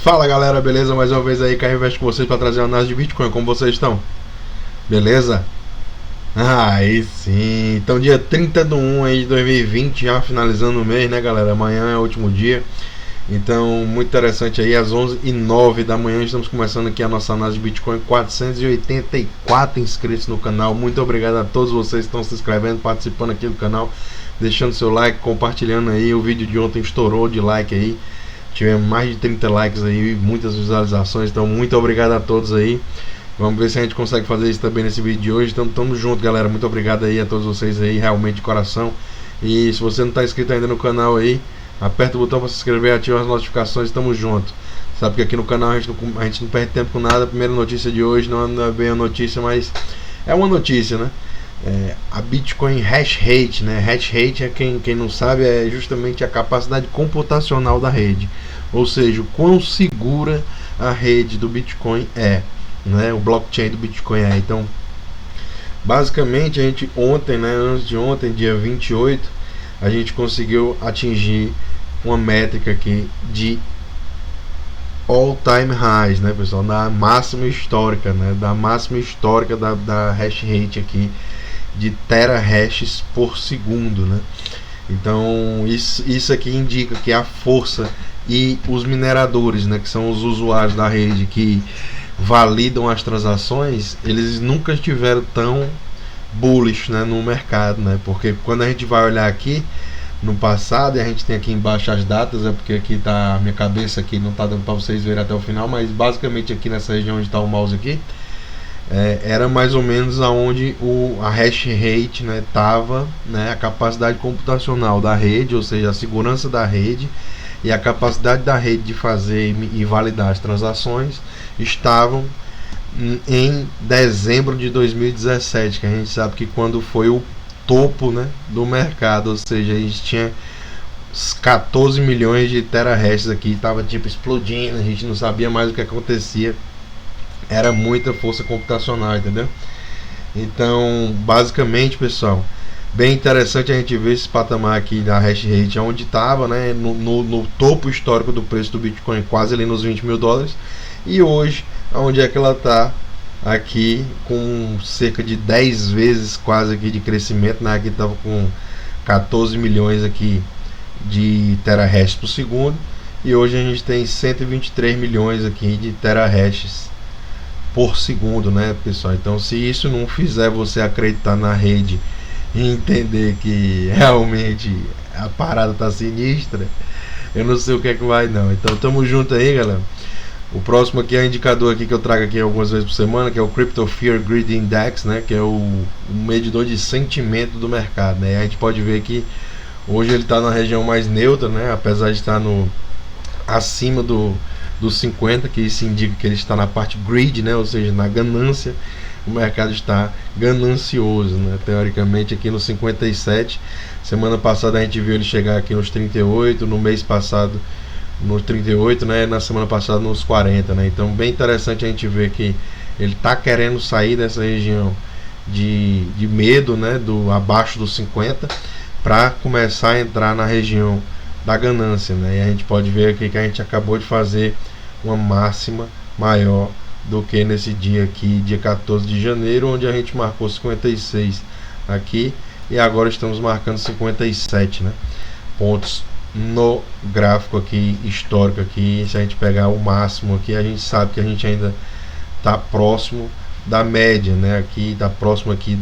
Fala galera, beleza? Mais uma vez aí, Caio Invest com vocês para trazer uma análise de Bitcoin. Como vocês estão? Beleza? Aí sim, então dia 30 de 1 aí de 2020, já finalizando o mês, né galera? Amanhã é o último dia. Então, muito interessante aí, às 11h09 da manhã estamos começando aqui a nossa análise de Bitcoin. 484 inscritos no canal. Muito obrigado a todos vocês que estão se inscrevendo, participando aqui do canal, deixando seu like, compartilhando aí. O vídeo de ontem estourou de like aí. Tivemos mais de 30 likes aí, muitas visualizações, então muito obrigado a todos aí. Vamos ver se a gente consegue fazer isso também nesse vídeo de hoje. Então tamo junto, galera. Muito obrigado aí a todos vocês aí, realmente de coração. E se você não está inscrito ainda no canal aí, aperta o botão para se inscrever, ativa as notificações, tamo junto. Sabe que aqui no canal a gente não perde tempo com nada. A primeira notícia de hoje não é bem a notícia, mas é uma notícia, né? A Bitcoin Hash Rate, né? Hash Rate, quem não sabe, é justamente a capacidade computacional da rede, ou seja, o quão segura a rede do Bitcoin é, né? O blockchain do Bitcoin é. Então, basicamente, a gente ontem, né? Antes de ontem, dia 28, a gente conseguiu atingir uma métrica aqui de all time highs, né, pessoal? Da máxima histórica, né? Da máxima histórica da hash rate aqui de terahashes por segundo, né? Então isso aqui indica que a força e os mineradores, né, que são os usuários da rede que validam as transações, eles nunca estiveram tão bullish, né, no mercado, né? Porque quando a gente vai olhar aqui no passado, e a gente tem aqui embaixo as datas, é porque aqui tá a minha cabeça aqui, não tá dando para vocês verem até o final, mas basicamente aqui nessa região onde está o mouse aqui, era mais ou menos aonde a hash rate, né, tava, né, a capacidade computacional da rede, ou seja, a segurança da rede e a capacidade da rede de fazer e validar as transações estavam em dezembro de 2017, que a gente sabe que quando foi o topo, né, do mercado, ou seja, a gente tinha 14 milhões de terahashes aqui, estava tipo explodindo, a gente não sabia mais o que acontecia, era muita força computacional, entendeu? Então, basicamente, pessoal, bem interessante a gente ver esse patamar aqui da hash rate, onde estava, né, no topo histórico do preço do Bitcoin, quase ali nos 20 mil dólares, e hoje, onde é que ela está? Aqui com cerca de 10 vezes quase aqui de crescimento, né? Aqui estava com 14 milhões aqui de terahashes por segundo, e hoje a gente tem 123 milhões aqui de terahashes por segundo, né, pessoal? Então, se isso não fizer você acreditar na rede e entender que realmente a parada tá sinistra, eu não sei o que é que vai não. Então, tamo junto aí, galera. O próximo aqui é o indicador aqui que eu trago aqui algumas vezes por semana, que é o Crypto Fear Greed Index, né, que é o medidor de sentimento do mercado, né? A gente pode ver que hoje ele está na região mais neutra, né, apesar de estar acima dos 50, que isso indica que ele está na parte greed, né, ou seja, na ganância. O mercado está ganancioso, né? Teoricamente aqui nos 57. Semana passada a gente viu ele chegar aqui nos 38, no mês passado nos 38, né, na semana passada nos 40, né? Então, bem interessante a gente ver que ele está querendo sair dessa região de medo, né, abaixo dos 50, para começar a entrar na região da ganância, né? E a gente pode ver aqui que a gente acabou de fazer uma máxima maior do que nesse dia aqui, dia 14 de janeiro, onde a gente marcou 56 aqui, e agora estamos marcando 57, né, pontos no gráfico aqui histórico aqui. Se a gente pegar o máximo aqui, a gente sabe que a gente ainda está próximo da média, né? Aqui está próximo aqui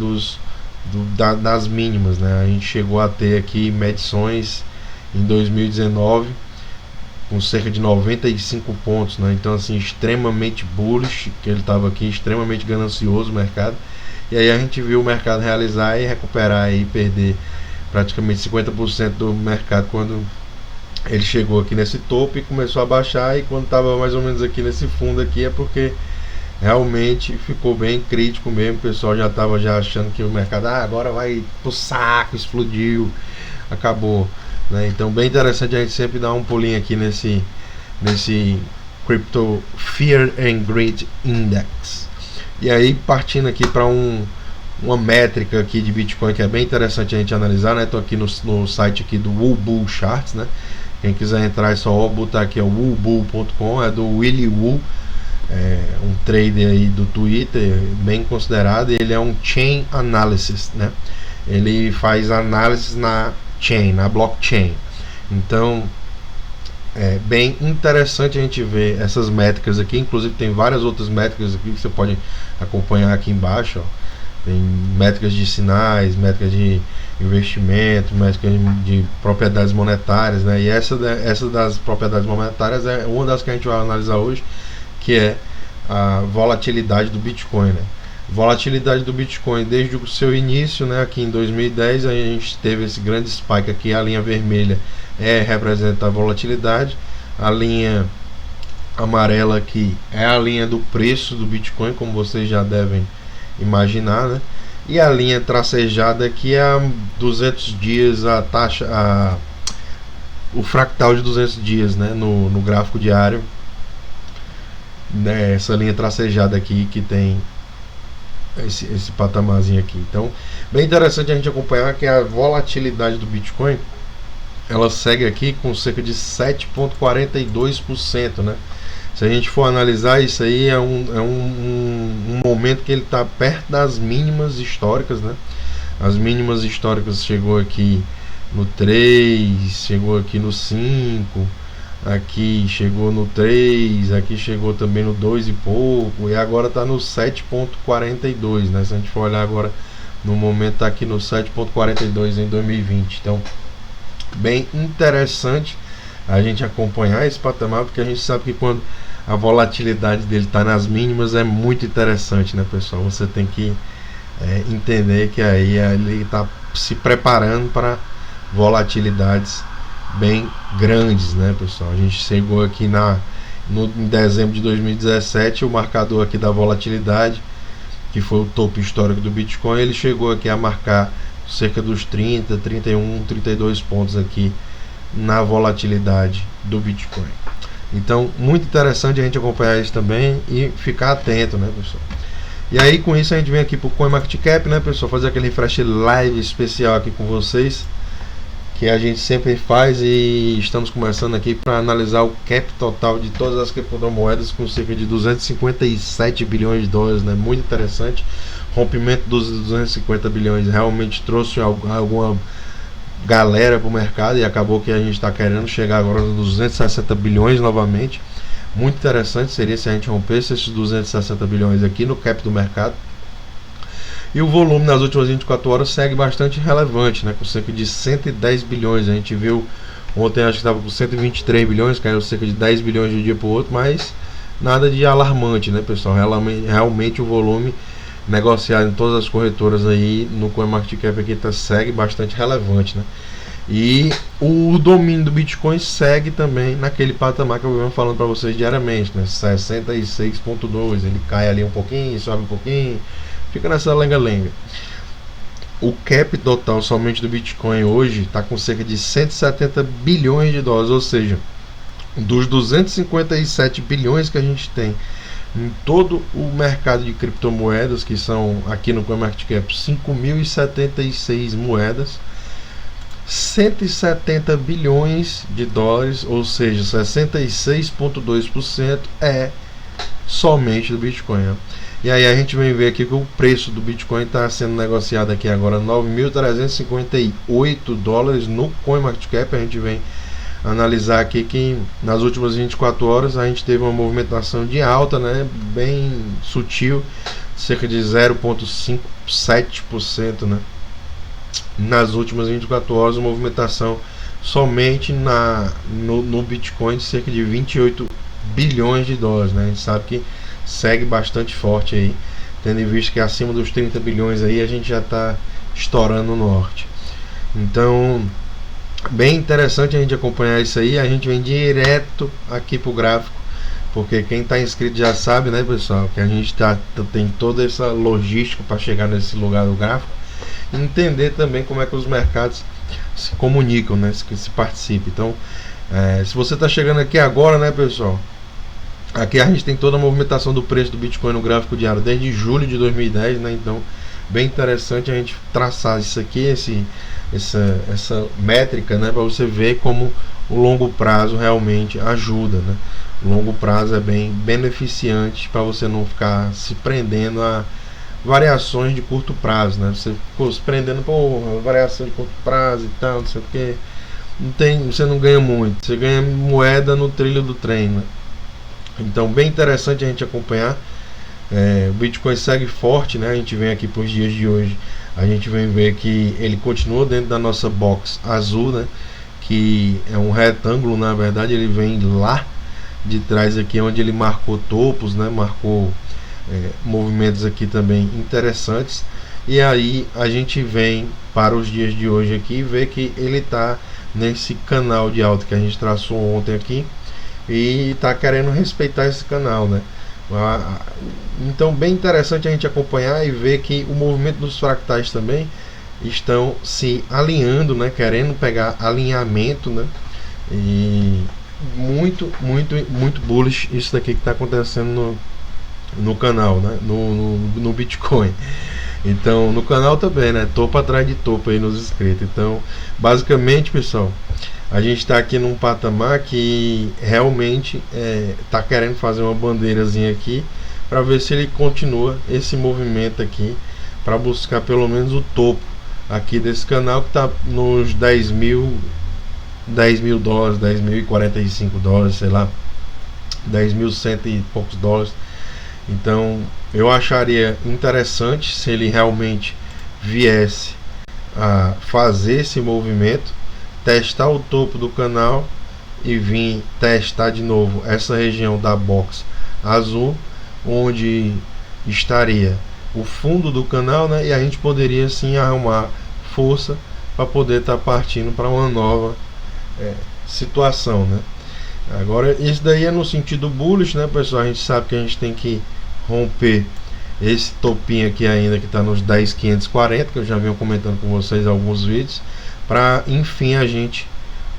das mínimas, né? A gente chegou a ter aqui medições em 2019 com cerca de 95 pontos, né? Então, assim, extremamente bullish, que ele estava aqui, extremamente ganancioso o mercado. E aí a gente viu o mercado realizar e recuperar e perder praticamente 50% do mercado quando ele chegou aqui nesse topo e começou a baixar. E quando estava mais ou menos aqui nesse fundo aqui, é porque realmente ficou bem crítico mesmo. O pessoal já estava já achando que o mercado agora vai pro saco, explodiu, acabou, né? Então, bem interessante a gente sempre dar um pulinho aqui nesse Crypto Fear and Greed Index. E aí, partindo aqui para uma métrica aqui de Bitcoin que é bem interessante a gente analisar, né? Estou aqui no site aqui do Bull Charts, né, Quem quiser entrar é só botar aqui, o WooBull.com, é do Willy Woo, um trader aí do Twitter, bem considerado. Ele é um chain analysis, né? Ele faz análise na chain, na blockchain. Então é bem interessante a gente ver essas métricas aqui. Inclusive tem várias outras métricas aqui que você pode acompanhar aqui embaixo, ó. Tem métricas de sinais, métricas de investimento, métricas de propriedades monetárias, né? E essa das propriedades monetárias é uma das que a gente vai analisar hoje, que é a volatilidade do Bitcoin, né? Volatilidade do Bitcoin desde o seu início, né? Aqui em 2010 a gente teve esse grande spike aqui. A linha vermelha representa a volatilidade, a linha amarela aqui é a linha do preço do Bitcoin, como vocês já devem imaginar, né? E a linha tracejada aqui é a 200 dias, a taxa, o fractal de 200 dias, né? No gráfico diário, né? Essa linha tracejada aqui que tem esse patamarzinho aqui. Então, bem interessante a gente acompanhar que a volatilidade do Bitcoin, ela segue aqui com cerca de 7,42%, né? Se a gente for analisar isso aí, é um momento que ele está perto das mínimas históricas, né? As mínimas históricas chegou aqui no 3, chegou aqui no 5, aqui chegou no 3, aqui chegou também no 2 e pouco, e agora está no 7,42, né? Se a gente for olhar agora, no momento está aqui no 7,42 em 2020. Então, bem interessante a gente acompanhar esse patamar, porque a gente sabe que quando a volatilidade dele está nas mínimas é muito interessante, né, pessoal? Você tem que entender que aí ele está se preparando para volatilidades bem grandes, né, pessoal? A gente chegou aqui em dezembro de 2017, o marcador aqui da volatilidade, que foi o topo histórico do Bitcoin, ele chegou aqui a marcar cerca dos 30, 31, 32 pontos aqui na volatilidade do Bitcoin. Então, muito interessante a gente acompanhar isso também e ficar atento, né, pessoal? E aí, com isso, a gente vem aqui pro CoinMarketCap, né, pessoal? Fazer aquele refresh live especial aqui com vocês, que a gente sempre faz, e estamos começando aqui para analisar o cap total de todas as criptomoedas com cerca de 257 bilhões de dólares, né? Muito interessante. Rompimento dos 250 bilhões realmente trouxe alguma galera para o mercado, e acabou que a gente está querendo chegar agora nos 260 bilhões novamente. Muito interessante seria se a gente rompesse esses 260 bilhões aqui no cap do mercado. E o volume nas últimas 24 horas segue bastante relevante, né? Com cerca de 110 bilhões. A gente viu ontem, acho que estava com 123 bilhões, caiu cerca de 10 bilhões de um dia para o outro, mas nada de alarmante, né, pessoal? Realmente o volume negociado em todas as corretoras aí no CoinMarketCap aqui segue bastante relevante, né? E o domínio do Bitcoin segue também naquele patamar que eu venho falando para vocês diariamente, né? 66,2, ele cai ali um pouquinho, sobe um pouquinho, fica nessa lenga-lenga. O cap total somente do Bitcoin hoje está com cerca de 170 bilhões de dólares, ou seja, dos 257 bilhões que a gente tem em todo o mercado de criptomoedas, que são aqui no CoinMarketCap 5.076 moedas, 170 bilhões de dólares, ou seja, 66,2% é somente do Bitcoin, né? E aí a gente vem ver aqui que o preço do Bitcoin está sendo negociado aqui agora 9.358 dólares no CoinMarketCap. A gente vem analisar aqui que nas últimas 24 horas a gente teve uma movimentação de alta, né, bem sutil, cerca de 0,57%, né, nas últimas 24 horas, uma movimentação somente no Bitcoin de cerca de 28 bilhões de dólares, né? A gente sabe que segue bastante forte aí, tendo em vista que acima dos 30 bilhões aí a gente já está estourando o norte. Então, bem interessante a gente acompanhar isso aí. A gente vem direto aqui pro gráfico, porque quem está inscrito já sabe, né, pessoal, que a gente tem toda essa logística para chegar nesse lugar do gráfico, e entender também como é que os mercados se comunicam, né, que se participa. Então, se você está chegando aqui agora, né, pessoal, aqui a gente tem toda a movimentação do preço do Bitcoin no gráfico diário desde julho de 2010, né? Então, bem interessante a gente traçar isso aqui, essa métrica, né, para você ver como o longo prazo realmente ajuda, né? O longo prazo é bem beneficiante para você não ficar se prendendo a variações de curto prazo, né? Você ficou se prendendo por variação de curto prazo e tal, não sei o que. Não tem, você não ganha muito, você ganha moeda no trilho do trem, né? Então, bem interessante a gente acompanhar. O Bitcoin segue forte, né? A gente vem aqui para os dias de hoje, a gente vem ver que ele continua dentro da nossa box azul, né? Que é um retângulo, na verdade ele vem lá de trás aqui, onde ele marcou topos, né? Marcou movimentos aqui também interessantes. E aí a gente vem para os dias de hoje aqui e vê que ele está nesse canal de alta que a gente traçou ontem aqui e está querendo respeitar esse canal, né? Então, bem interessante a gente acompanhar e ver que o movimento dos fractais também estão se alinhando, né? Querendo pegar alinhamento, né? E muito bullish isso daqui que está acontecendo no canal, né? No Bitcoin. Então, no canal também, né? Topo atrás de topo aí nos inscritos. Então, basicamente, pessoal, a gente está aqui num patamar que realmente está querendo fazer uma bandeirazinha aqui para ver se ele continua esse movimento aqui para buscar pelo menos o topo aqui desse canal, que está nos 10 mil dólares, 10.045 dólares, sei lá, 10.100 e poucos dólares. Então eu acharia interessante se ele realmente viesse a fazer esse movimento, testar o topo do canal e vir testar de novo essa região da box azul, onde estaria o fundo do canal, né? E a gente poderia sim arrumar força para poder estar partindo para uma nova situação, né? Agora, isso daí é no sentido bullish, né, pessoal? A gente sabe que a gente tem que romper esse topinho aqui ainda, que está nos 10.540, que eu já venho comentando com vocês alguns vídeos, para enfim a gente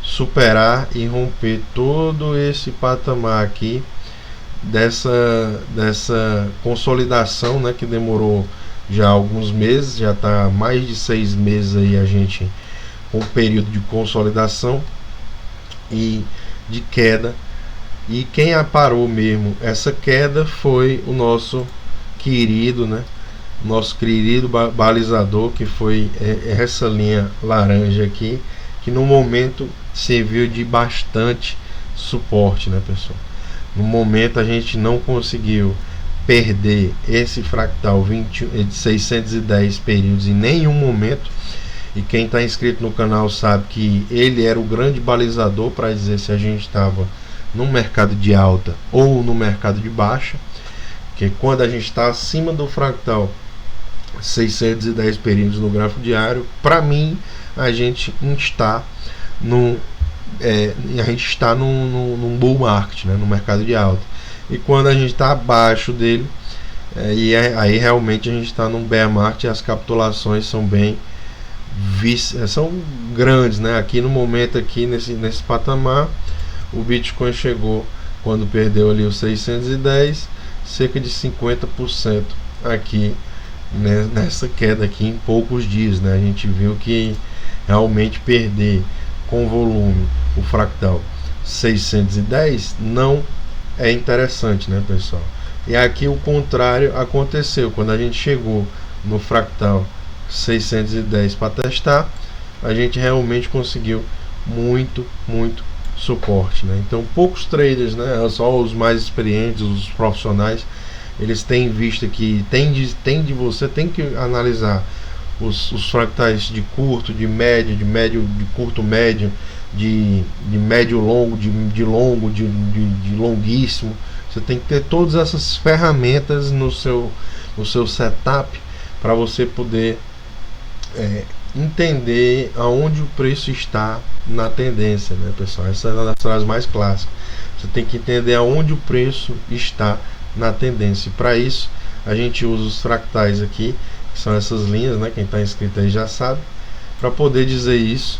superar e romper todo esse patamar aqui dessa consolidação, né, que demorou já alguns meses, já está mais de 6 meses aí a gente com um período de consolidação e de queda. E quem aparou mesmo essa queda foi o nosso querido, né? Nosso querido balizador, que foi essa linha laranja aqui, que no momento serviu de bastante suporte, né, pessoal? No momento a gente não conseguiu perder esse fractal de 610 períodos em nenhum momento. E quem está inscrito no canal sabe que ele era o grande balizador para dizer se a gente estava no mercado de alta ou no mercado de baixa, que quando a gente está acima do fractal 610 períodos no gráfico diário, para mim a gente está num bull market, né, no mercado de alta. E quando a gente está abaixo dele, aí realmente a gente está num bear market e as capitulações são bem são grandes, né? Aqui no momento, aqui nesse patamar, o Bitcoin chegou, quando perdeu ali os 610, cerca de 50% aqui, né, nessa queda aqui em poucos dias, né? A gente viu que realmente perder com volume o fractal 610 não é interessante, né, pessoal? E aqui o contrário aconteceu. Quando a gente chegou no fractal 610 para testar, a gente realmente conseguiu muito suporte, né? Então poucos traders, né, só os mais experientes, os profissionais, eles têm visto que você tem que analisar os fractais de curto, de médio, de curto médio, de médio longo, de longo, de longuíssimo. Você tem que ter todas essas ferramentas no seu setup para você poder entender aonde o preço está na tendência, né, pessoal? Essa é uma das frases mais clássicas. Você tem que entender aonde o preço está na tendência. Para isso a gente usa os fractais aqui, que são essas linhas, né? Quem está inscrito aí já sabe, para poder dizer isso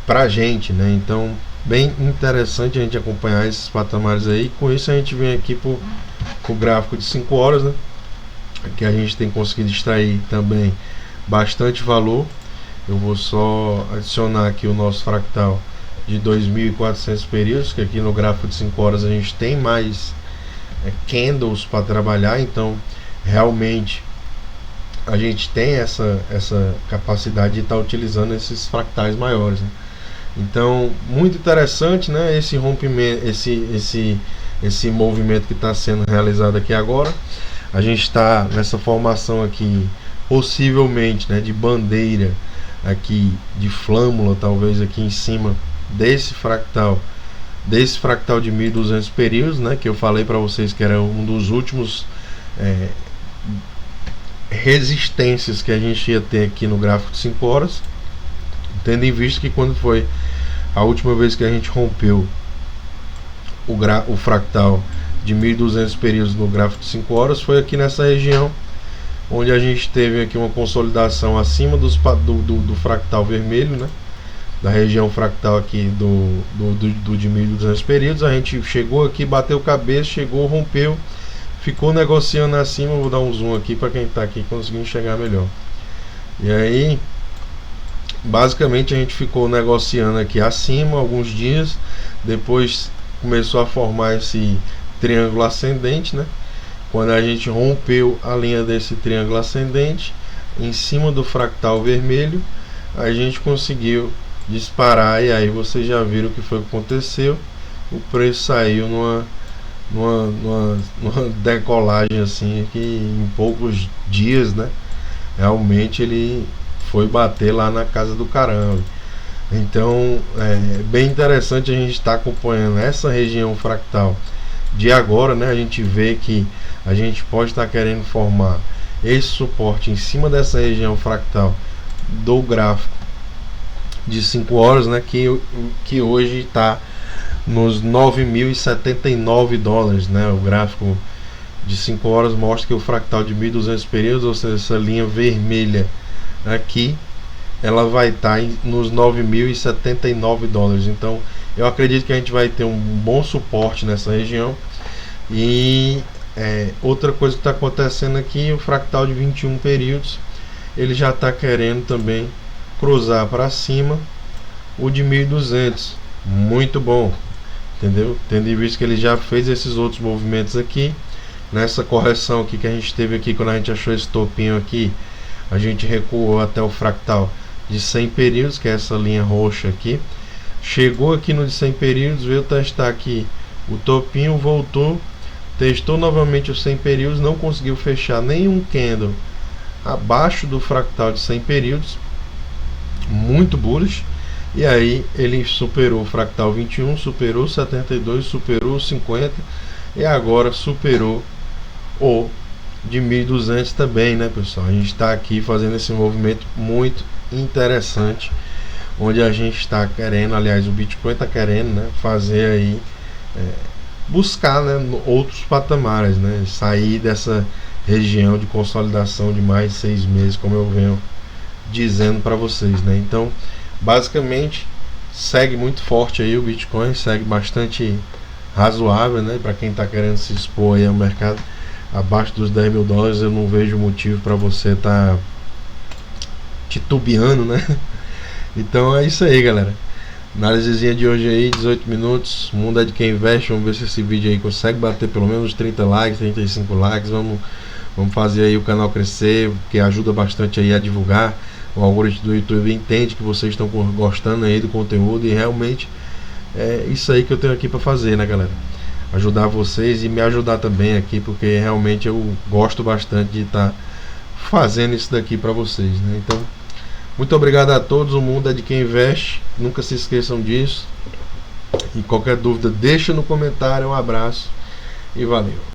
pra gente, né? Então, bem interessante a gente acompanhar esses patamares aí. Com isso a gente vem aqui pro gráfico de 5 horas, né? Que a gente tem conseguido extrair também bastante valor. Eu vou só adicionar aqui o nosso fractal de 2.400 períodos, que aqui no gráfico de 5 horas a gente tem mais candles para trabalhar, então realmente a gente tem essa capacidade de estar utilizando esses fractais maiores, né? Então, muito interessante, né, esse rompimento, esse movimento que está sendo realizado aqui agora. A gente está nessa formação aqui, possivelmente, né, de bandeira aqui, de flâmula, talvez aqui em cima desse fractal de 1200 períodos, né, que eu falei para vocês que era um dos últimos resistências que a gente ia ter aqui no gráfico de 5 horas, tendo em vista que quando foi a última vez que a gente rompeu o fractal de 1200 períodos no gráfico de 5 horas, foi aqui nessa região, onde a gente teve aqui uma consolidação acima do fractal vermelho, né, da região fractal aqui do de 1200 períodos. A gente chegou aqui, bateu cabeça, chegou, rompeu, ficou negociando acima. Vou dar um zoom aqui para quem está aqui conseguir enxergar melhor. E aí, basicamente, a gente ficou negociando aqui acima alguns dias, depois começou a formar esse triângulo ascendente, né? Quando a gente rompeu a linha desse triângulo ascendente em cima do fractal vermelho, a gente conseguiu disparar, e aí vocês já viram o que foi que aconteceu. O preço saiu numa decolagem assim, que em poucos dias, né, realmente ele foi bater lá na casa do caramba. Então é bem interessante a gente estar acompanhando essa região fractal de agora, né? A gente vê que a gente pode estar querendo formar esse suporte em cima dessa região fractal do gráfico de 5 horas, né, que hoje está nos 9.079 dólares, né? O gráfico de 5 horas mostra que o fractal de 1200 períodos, ou seja, essa linha vermelha aqui, ela vai estar nos 9.079 dólares. Então eu acredito que a gente vai ter um bom suporte nessa região. E outra coisa que está acontecendo aqui, o fractal de 21 períodos, ele já está querendo também cruzar para cima o de 1200. Muito bom, entendeu? Tendo em vista que ele já fez esses outros movimentos aqui, nessa correção aqui que a gente teve aqui, quando a gente achou esse topinho aqui, a gente recuou até o fractal de 100 períodos, que é essa linha roxa aqui, chegou aqui no de 100 períodos, veio testar aqui o topinho, voltou, testou novamente os 100 períodos, não conseguiu fechar nenhum candle abaixo do fractal de 100 períodos, muito bullish. E aí ele superou o fractal 21, superou 72, superou 50 e agora superou o de 1200 também, né, pessoal? A gente está aqui fazendo esse movimento muito interessante, onde a gente está querendo, aliás, o Bitcoin está querendo, né, fazer aí, buscar, né, outros patamares, né, sair dessa região de consolidação de mais de 6 meses, como eu venho dizendo para vocês, né? Então, basicamente, segue muito forte aí o Bitcoin, segue bastante razoável, né, para quem está querendo se expor aí ao mercado abaixo dos 10 mil dólares. Eu não vejo motivo para você estar titubeando, né? Então é isso aí, galera. Análisezinha de hoje aí, 18 minutos. O mundo é de quem investe. Vamos ver se esse vídeo aí consegue bater pelo menos 30 likes, 35 likes. Vamos fazer aí o canal crescer, porque ajuda bastante aí a divulgar. O algoritmo do YouTube entende que vocês estão gostando aí do conteúdo, e realmente é isso aí que eu tenho aqui para fazer, né, galera? Ajudar vocês e me ajudar também aqui, porque realmente eu gosto bastante de estar fazendo isso daqui para vocês, né? Então, muito obrigado a todos. O mundo é de quem investe. Nunca se esqueçam disso. E qualquer dúvida, deixa no comentário. Um abraço e valeu.